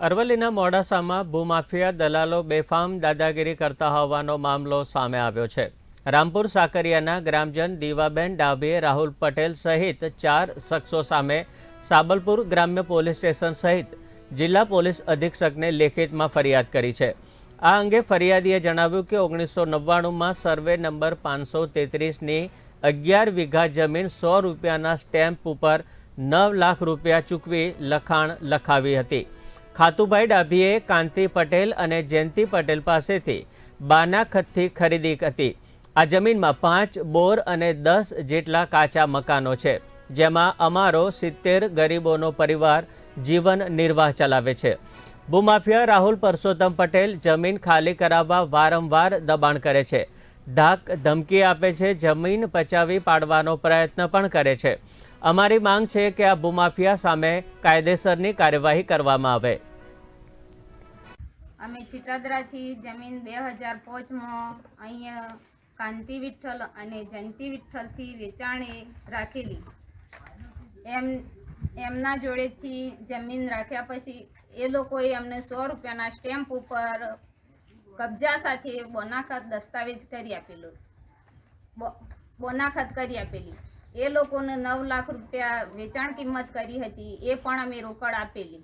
અરવલ્લીના મોડાસામાં ભૂમાફિયા દલાલો બેફામ દાદાગીરી કરતા હોવાનો મામલો સામે આવ્યો છે। રામપુર સાકરિયાના ગ્રામજન દીવાબેન ડાભીએ રાહુલ પટેલ સહિત 4 શખ્સો સામે સાબલપુર ગ્રામ્ય પોલીસ સ્ટેશન સહિત જિલ્લા પોલીસ અધિક્ષકને લેખિતમાં ફરિયાદ કરી છે। આ અંગે ફરિયાદીએ જણાવ્યું કે 1999માં સર્વે નંબર 533ની 11 વીઘા જમીન 100 રૂપિયાના સ્ટેમ્પ ઉપર 9 લાખ રૂપિયા ચૂકવી લખાણ લખાવી હતી। ખાતુભાઈ ડાભીએ કાંતિ પટેલ અને જયંતિ પટેલ પાસેથી બાના ખતથી ખરીદી હતી। આ જમીનમાં 5 બોર અને 10 જેટલા કાચા મકાનો છે, જેમાં અમારો 70 ગરીબોનો પરિવાર જીવન નિર્વાહ ચલાવે છે। ભૂમાફિયા રાહુલ પરસોત્તમ પટેલ જમીન ખાલી કરાવવા વારંવાર દબાણ કરે છે, ધાક ધમકી આપે છે, જમીન પચાવી પાડવાનો પ્રયત્ન પણ કરે છે। અમારી માંગ છે કે આ ભૂમાફિયા સામે કાયદેસરની કાર્યવાહી કરવામાં આવે। અમે છીટાદરાથી જમીન 2005માં અહીંયા કાંતિ વિઠ્ઠલ અને જયંતિ વિઠ્ઠલથી વેચાણે રાખેલી। એમના જોડેથી જમીન રાખ્યા પછી એ લોકોએ અમને 100 રૂપિયાના સ્ટેમ્પ ઉપર કબજા સાથે બોનાખત દસ્તાવેજ કરી આપેલો, બોનાખત કરી આપેલી। એ લોકોને 9 લાખ રૂપિયા વેચાણ કિંમત કરી હતી, એ પણ અમે રોકડ આપેલી।